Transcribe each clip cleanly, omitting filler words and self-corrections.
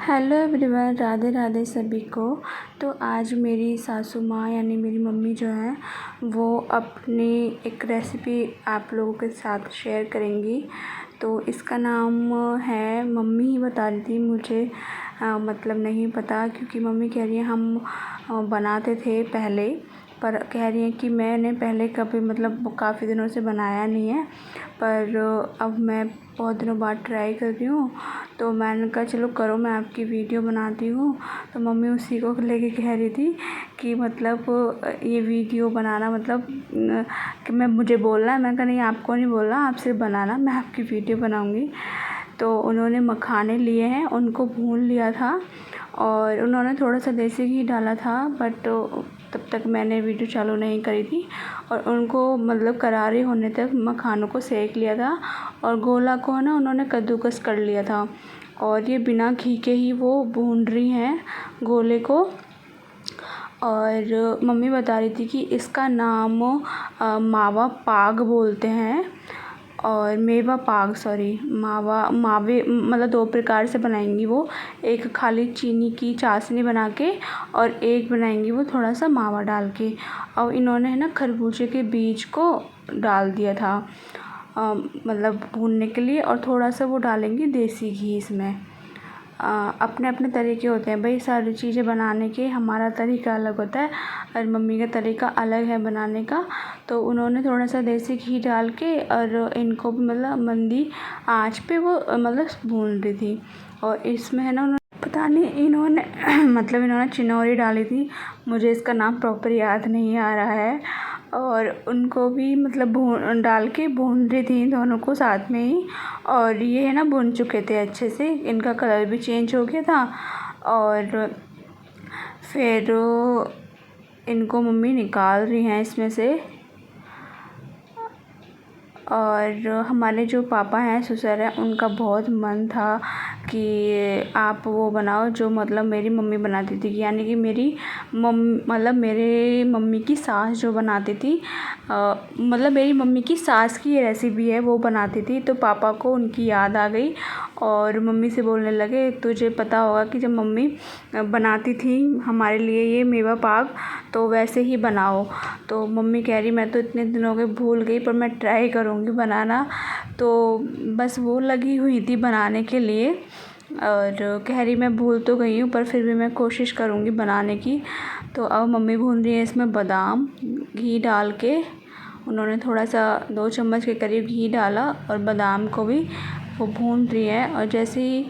Hello everyone, Radhe Radhe सभी को। तो आज मेरी सासू माँ यानी मेरी मम्मी जो हैं वो अपनी एक रेसिपी आप लोगों के साथ शेयर करेंगी। तो इसका नाम है, मम्मी ही बता रही थी मुझे, मतलब नहीं पता, क्योंकि मम्मी कह रही है हम बनाते थे पहले, पर कह रही हैं कि मैंने पहले कभी मतलब काफ़ी दिनों से बनाया नहीं है, पर अब मैं बहुत दिनों बाद ट्राई कर रही हूँ। तो मैंने कहा चलो करो, मैं आपकी वीडियो बनाती हूँ। तो मम्मी उसी को लेके कह रही थी कि मतलब ये वीडियो बनाना मतलब कि मुझे बोलना है। मैं कहा नहीं, आपको नहीं बोलना, आप सिर्फ बनाना, मैं आपकी वीडियो बनाऊँगी। तो उन्होंने मखाने लिए हैं, उनको भून लिया था और उन्होंने थोड़ा सा देसी घी डाला था, बट तब तक मैंने वीडियो चालू नहीं करी थी। और उनको मतलब करारे होने तक मखानों को सेक लिया था और गोला को है ना उन्होंने कद्दूकस कर लिया था। और ये बिना घी के ही वो भून रही हैं गोले को। और मम्मी बता रही थी कि इसका नाम मावा पाग बोलते हैं, और मेवा पाग, सॉरी, मावे मतलब 2 प्रकार से बनाएंगी वो। एक खाली चीनी की चाशनी बना के और एक बनाएंगी वो थोड़ा सा मावा डाल के। और इन्होंने है ना खरबूजे के बीज को डाल दिया था मतलब भूनने के लिए, और थोड़ा सा वो डालेंगी देसी घी इसमें। अपने अपने तरीके होते हैं भाई सारी चीज़ें बनाने के, हमारा तरीका अलग होता है और मम्मी का तरीका अलग है बनाने का। तो उन्होंने थोड़ा सा देसी घी डाल के और इनको भी मतलब मंदी आँच पे वो मतलब भून रही थी। और इसमें है ना उन्होंने पता नहीं इन्होंने मतलब इन्होंने चिन्नौरी डाली थी, मुझे इसका नाम प्रॉपर याद नहीं आ रहा है। और उनको भी मतलब डाल के भून रही थी दोनों को साथ में ही। और ये है ना भुन चुके थे अच्छे से, इनका कलर भी चेंज हो गया था। और फिर इनको मम्मी निकाल रही हैं इसमें से। और हमारे जो पापा हैं, ससुर हैं, उनका बहुत मन था कि आप वो बनाओ जो मतलब मेरी मम्मी बनाती थी, यानी कि मेरी मतलब मेरे मम्मी की सास जो बनाती थी, मतलब मेरी मम्मी की सास की ये रेसिपी है वो बनाती थी। तो पापा को उनकी याद आ गई और मम्मी से बोलने लगे तुझे पता होगा कि जब मम्मी बनाती थी हमारे लिए ये मेवा पाक, तो वैसे ही बनाओ। तो मम्मी कह रही मैं तो इतने दिनों के भूल गई, पर मैं ट्राई करूँगी बनाना। तो बस वो लगी हुई थी बनाने के लिए और कह रही मैं भूल तो गई हूँ पर फिर भी मैं कोशिश करूँगी बनाने की। तो अब मम्मी भून रही है इसमें बादाम, घी डाल के उन्होंने थोड़ा सा 2 चम्मच के करीब घी डाला और बादाम को भी वो भून रही है। और जैसे ही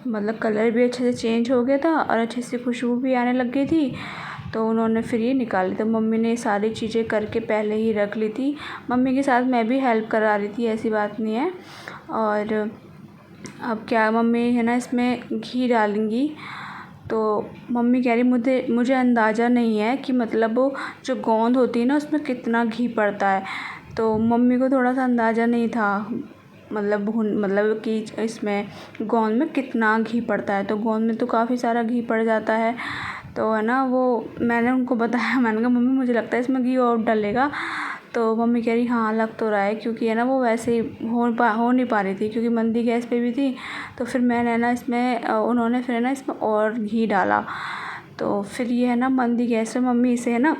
मतलब कलर भी अच्छे से चेंज हो गया था और अच्छे से खुशबू भी आने लग गई थी, तो उन्होंने फिर ये निकाली। तो मम्मी ने सारी चीज़ें करके पहले ही रख ली थी। मम्मी के साथ मैं भी हेल्प करा रही थी, ऐसी बात नहीं है। और अब क्या मम्मी है ना इसमें घी डालेंगी। तो मम्मी कह रही मुझे अंदाज़ा नहीं है कि मतलब वो जो गोंद होती है ना उसमें कितना घी पड़ता है। तो मम्मी को थोड़ा सा अंदाज़ा नहीं था मतलब कि इसमें गोंद में कितना घी पड़ता है। तो गोंद में तो काफ़ी सारा घी पड़ जाता है। तो है ना वो मैंने उनको बताया, मैंने कहा मम्मी मुझे लगता है इसमें घी और डलेगा। तो मम्मी कह रही हाँ लग तो रहा है, क्योंकि है ना वो वैसे ही हो नहीं पा रही थी क्योंकि मंदी गैस पे भी थी। तो फिर मैंने ना इसमें उन्होंने फिर ना इसमें और घी डाला। तो फिर ये है ना मंदी गैस पे मम्मी इसे है ना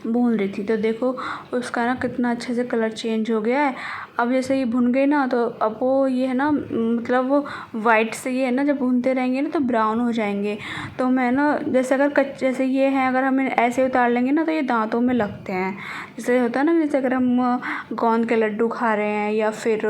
भून रही थी। तो देखो उसका ना कितना अच्छे से कलर चेंज हो गया है। अब जैसे ये भुन गई ना, तो अब वो ये है ना मतलब वो वाइट से ये है ना जब भूनते रहेंगे ना तो ब्राउन हो जाएंगे। तो मैं ना जैसे अगर जैसे ये हैं अगर हम ऐसे उतार लेंगे ना तो ये दांतों में लगते हैं। जैसे होता है ना, जैसे अगर हम गोंद के लड्डू खा रहे हैं या फिर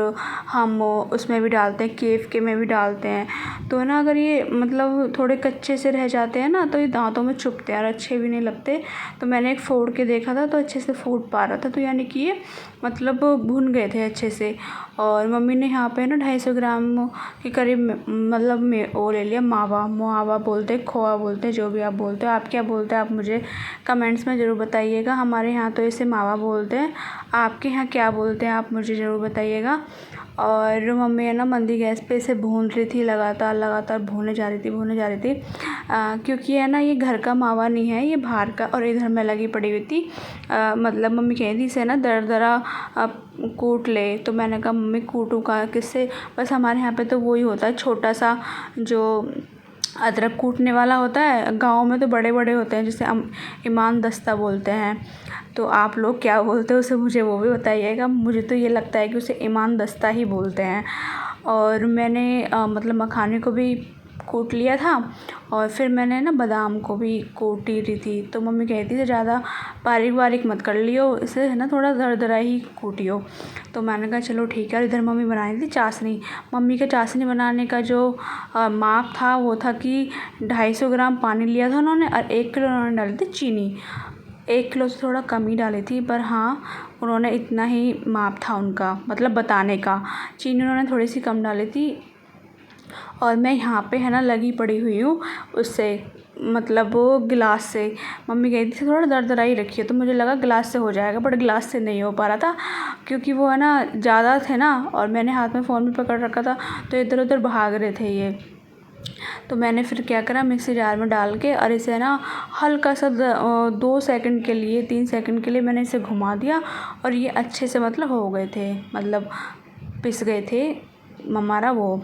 हम उसमें भी डालते हैं, केव के में भी डालते हैं, तो है ना अगर ये मतलब थोड़े कच्चे से रह जाते हैं ना तो ये दांतों में चुभते हैं और अच्छे भी नहीं लगते। तो मैंने एक फोड़ के देखा था तो अच्छे से फूट पा रहा था, तो यानी कि ये मतलब भुन गए थे अच्छे से। और मम्मी ने यहाँ पे ना 250 ग्राम के करीब मतलब वो ले लिया मावा बोलते हैं, खोआ बोलते हैं, जो भी आप बोलते हो। आप क्या बोलते हैं आप मुझे कमेंट्स में ज़रूर बताइएगा। हमारे यहाँ तो इसे मावा बोलते हैं, आपके यहाँ क्या बोलते हैं आप मुझे ज़रूर बताइएगा। और मम्मी है ना मंदी गैस पे इसे भून रही थी, लगातार भूने जा रही थी क्योंकि है ना ये घर का मावा नहीं है, ये बाहर का। और इधर मैं लगी पड़ी हुई थी मतलब मम्मी कह रही थी इसे ना दरदरा कूट ले। तो मैंने कहा मम्मी कूटूँ का किससे, बस हमारे यहाँ पे तो वही होता है छोटा सा जो अदरक कूटने वाला होता है, गाँव में तो बड़े बड़े होते हैं जिसे इमाम दस्ता बोलते हैं। तो आप लोग क्या बोलते हो उसे मुझे वो भी बताइएगा। मुझे तो ये लगता है कि उसे ईमान दस्ता ही बोलते हैं। और मैंने मतलब मखाने को भी कूट लिया था और फिर मैंने ना बादाम को भी कूट ही रही थी। तो मम्मी कहती थी ज़्यादा बारीक बारीक मत कर लियो, इसे है ना थोड़ा दरदरा ही कूटियो। तो मैंने कहा चलो ठीक है। और इधर मम्मी बनाई थी चाशनी। मम्मी के चाशनी बनाने का जो माप था वो था कि 250 ग्राम पानी लिया था उन्होंने और 1 किलो उन्होंने डाली थी चीनी। 1 किलो से थोड़ा कम ही डाली थी, पर हाँ उन्होंने इतना ही माप था उनका, मतलब बताने का। चीनी उन्होंने थोड़ी सी कम डाली थी। और मैं यहाँ पे है ना लगी पड़ी हुई हूँ उससे, मतलब वो गिलास से। मम्मी कहती थी थोड़ा दरदरा ही रखिए, तो मुझे लगा गिलास से हो जाएगा, बट गिलास से नहीं हो पा रहा था क्योंकि वो है ना ज़्यादा थे ना, और मैंने हाथ में फ़ोन भी पकड़ रखा था तो इधर उधर भाग रहे थे ये। तो मैंने फिर क्या करा, मिक्सी जार में डाल के और इसे ना हल्का सा 2 सेकंड के लिए 3 सेकंड के लिए मैंने इसे घुमा दिया और ये अच्छे से मतलब हो गए थे, मतलब पिस गए थे हमारा वो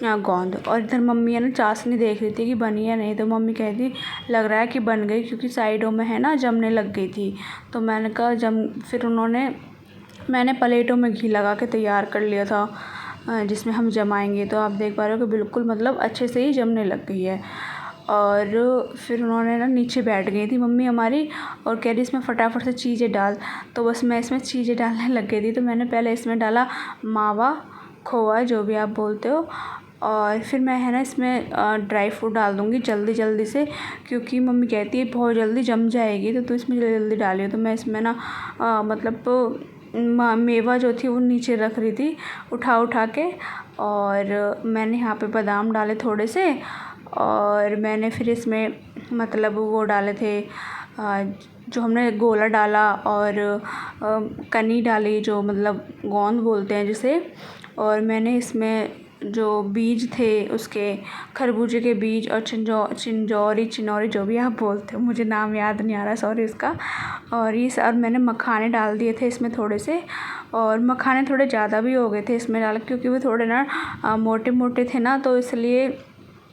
गोंद। और इधर मम्मी है ना चाशनी देख रही थी कि बनी है नहीं, तो मम्मी कहती लग रहा है कि बन गई, क्योंकि साइडों में है ना जमने लग गई थी। तो मैंने कहा फिर मैंने प्लेटों में घी लगा के तैयार कर लिया था जिसमें हम जमाएंगे। तो आप देख पा रहे हो कि बिल्कुल मतलब अच्छे से ही जमने लग गई है। और फिर उन्होंने ना नीचे बैठ गई थी मम्मी हमारी और कह रही इसमें फटाफट से चीज़ें डाल। तो बस मैं इसमें चीज़ें डालने लग गई थी। तो मैंने पहले इसमें डाला मावा, खोआ, जो भी आप बोलते हो, और फिर मैं है ना इसमें ड्राई फ्रूट डाल दूँगी जल्दी जल्दी से, क्योंकि मम्मी कहती है बहुत जल्दी जम जाएगी, तो तू इसमें जल्दी जल्दी डालियो। तो मैं इसमें ना मतलब मेवा जो थी वो नीचे रख रही थी उठा के। और मैंने यहाँ पे बादाम डाले थोड़े से, और मैंने फिर इसमें मतलब वो डाले थे जो हमने गोला डाला, और कनी डाली जो मतलब गोंद बोलते हैं जिसे। और मैंने इसमें जो बीज थे उसके, खरबूजे के बीज और चिनौरी जो भी आप बोलते हो, मुझे नाम याद नहीं आ रहा, सॉरी इसका। और और मैंने मखाने डाल दिए थे इसमें थोड़े से, और मखाने थोड़े ज़्यादा भी हो गए थे इसमें डाल, क्योंकि वो थोड़े ना मोटे मोटे थे ना, तो इसलिए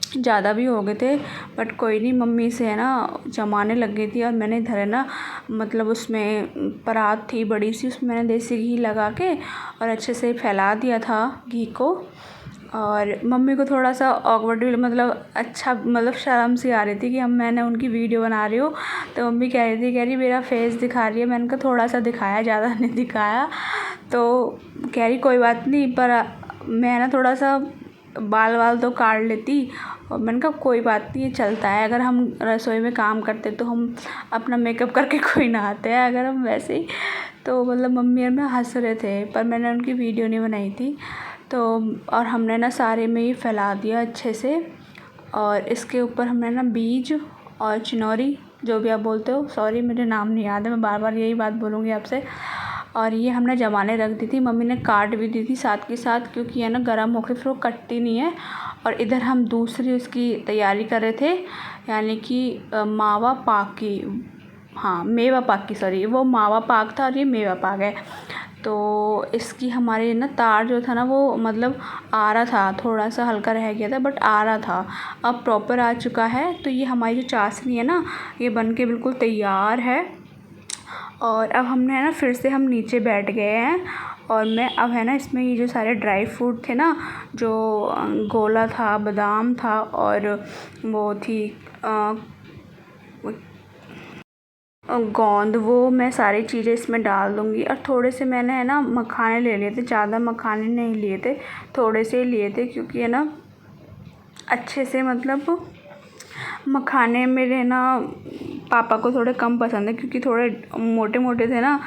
ज़्यादा भी हो गए थे। बट कोई नहीं, मम्मी से है ना जमाने लग गई थी। और मैंने इधर है ना मतलब उसमें परात थी बड़ी सी, उसमें मैंने देसी घी लगा के और अच्छे से फैला दिया था घी को। और मम्मी को थोड़ा सा ऑकवर्ड मतलब अच्छा मतलब शर्म सी आ रही थी कि मैंने उनकी वीडियो बना रही हूँ। तो मम्मी कह रही मेरा फेस दिखा रही है। मैंने कहा थोड़ा सा दिखाया, ज़्यादा नहीं दिखाया। तो कह रही कोई बात नहीं, पर मैं ना थोड़ा सा बाल तो काट लेती। और मैंने कहा कोई बात नहीं, ये चलता है, अगर हम रसोई में काम करते तो हम अपना मेकअप करके कोई ना आते हैं, अगर हम वैसे ही। तो मतलब मम्मी और मैं हंस रहे थे, पर मैंने उनकी वीडियो नहीं बनाई थी। तो और हमने ना सारे में ही फैला दिया अच्छे से। और इसके ऊपर हमने ना बीज और चिनौरी, जो भी आप बोलते हो, सॉरी मुझे नाम नहीं याद है, मैं बार बार यही बात बोलूँगी आपसे। और ये हमने जमाने रख दी थी, मम्मी ने काट भी दी थी साथ के साथ, क्योंकि है ना गर्म होकर फिर वो कटती नहीं है। और इधर हम दूसरी उसकी तैयारी कर रहे थे, यानी कि मावा पाक की, हाँ मेवा पाक की, सॉरी वो मावा पाक था और ये मेवा पाक है। तो इसकी हमारे ना तार जो था ना वो मतलब आ रहा था, थोड़ा सा हल्का रह गया था बट आ रहा था। अब प्रॉपर आ चुका है। तो ये हमारी जो चाशनी है ना, ये बन के बिल्कुल तैयार है। और अब हमने है ना फिर से हम नीचे बैठ गए हैं। और मैं अब है ना इसमें ये जो सारे ड्राई फ्रूट थे ना, जो गोला था, बादाम था, और वो थी गोंद, वो मैं सारी चीज़ें इसमें डाल दूँगी। और थोड़े से मैंने है ना मखाने ले लिए थे, ज़्यादा मखाने नहीं लिए थे, थोड़े से ही लिए थे, क्योंकि है ना अच्छे से मतलब मखाने मेरे ना पापा को थोड़े कम पसंद है, क्योंकि थोड़े मोटे मोटे थे ना,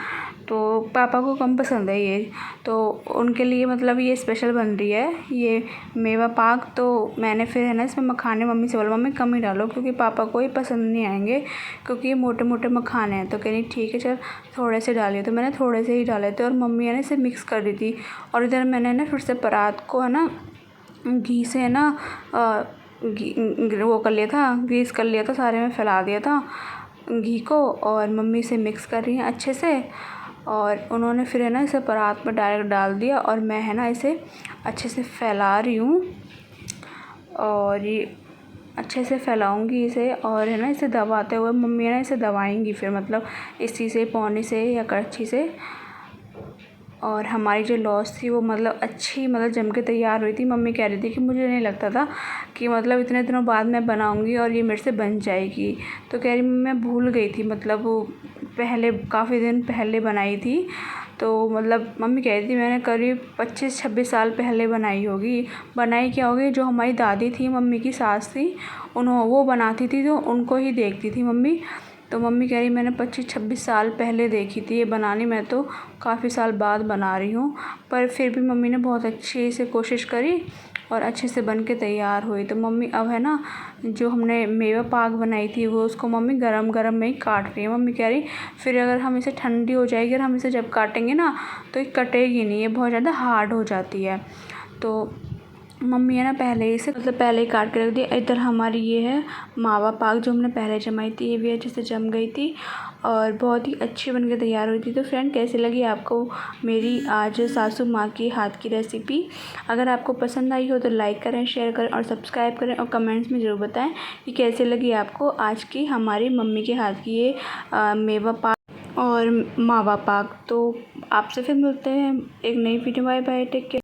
तो पापा को कम पसंद है ये। तो उनके लिए मतलब ये स्पेशल बन रही है ये मेवा पाक। तो मैंने फिर है ना इसमें मखाने मम्मी से बोला मम्मी कम ही डालो, क्योंकि पापा को ही पसंद नहीं आएंगे, क्योंकि ये मोटे मोटे मखाने हैं। तो कह रही ठीक है चल थोड़े से डालिए। तो मैंने थोड़े से ही डाले थे, और मम्मी है ना इसे मिक्स कर रही थी। और इधर मैंने ना फिर से परात को है ना घी से है ना वो कर लिया था, ग्रीस कर लिया था, सारे में फैला दिया था घी को। और मम्मी से मिक्स कर रही हैं अच्छे से। और उन्होंने फिर है ना इसे परात में डायरेक्ट डाल दिया, और मैं है ना इसे अच्छे से फैला रही हूँ। और ये अच्छे से फैलाऊंगी इसे और है ना इसे दबाते हुए मम्मी है ना इसे दबाएंगी फिर मतलब इसी से पौनी से या कड़छी से। और हमारी जो लॉस थी वो मतलब अच्छी मतलब जम के तैयार हुई थी। मम्मी कह रही थी कि मुझे नहीं लगता था कि मतलब इतने दिनों बाद मैं बनाऊंगी और ये मेरे से बन जाएगी। तो कह रही मैं भूल गई थी मतलब वो पहले काफ़ी दिन पहले बनाई थी। तो मतलब मम्मी कह रही थी मैंने करीब 25-26 साल पहले बनाई होगी। बनाई क्या होगी, जो हमारी दादी थी मम्मी की सास थी वो बनाती थी तो उनको ही देखती थी मम्मी। तो मम्मी कह रही मैंने 25-26 साल पहले देखी थी ये बनानी, मैं तो काफ़ी साल बाद बना रही हूँ। पर फिर भी मम्मी ने बहुत अच्छे से कोशिश करी और अच्छे से बन के तैयार हुई। तो मम्मी अब है ना जो हमने मेवा पाक बनाई थी वो उसको मम्मी गरम गरम में ही काट रही है। मम्मी कह रही फिर अगर हम इसे ठंडी हो जाएगी और हम इसे जब काटेंगे ना तो ये कटेगी नहीं, ये बहुत ज़्यादा हार्ड हो जाती है। तो मम्मी है ना पहले ही से मतलब पहले ही काट के रख दिया। इधर हमारी ये है मावा पाक जो हमने पहले जमाई थी, ये भी अच्छे से जम गई थी और बहुत ही अच्छी बनके तैयार हुई थी। तो फ्रेंड कैसी लगी आपको मेरी आज सासू माँ की हाथ की रेसिपी? अगर आपको पसंद आई हो तो लाइक करें, शेयर करें और सब्सक्राइब करें और कमेंट्स में ज़रूर बताएं कि कैसी लगी आपको आज की हमारी मम्मी के हाथ की ये मेवा पाक और मावा पाक। तो आपसे फिर मिलते हैं एक नई video. Bye bye, take care.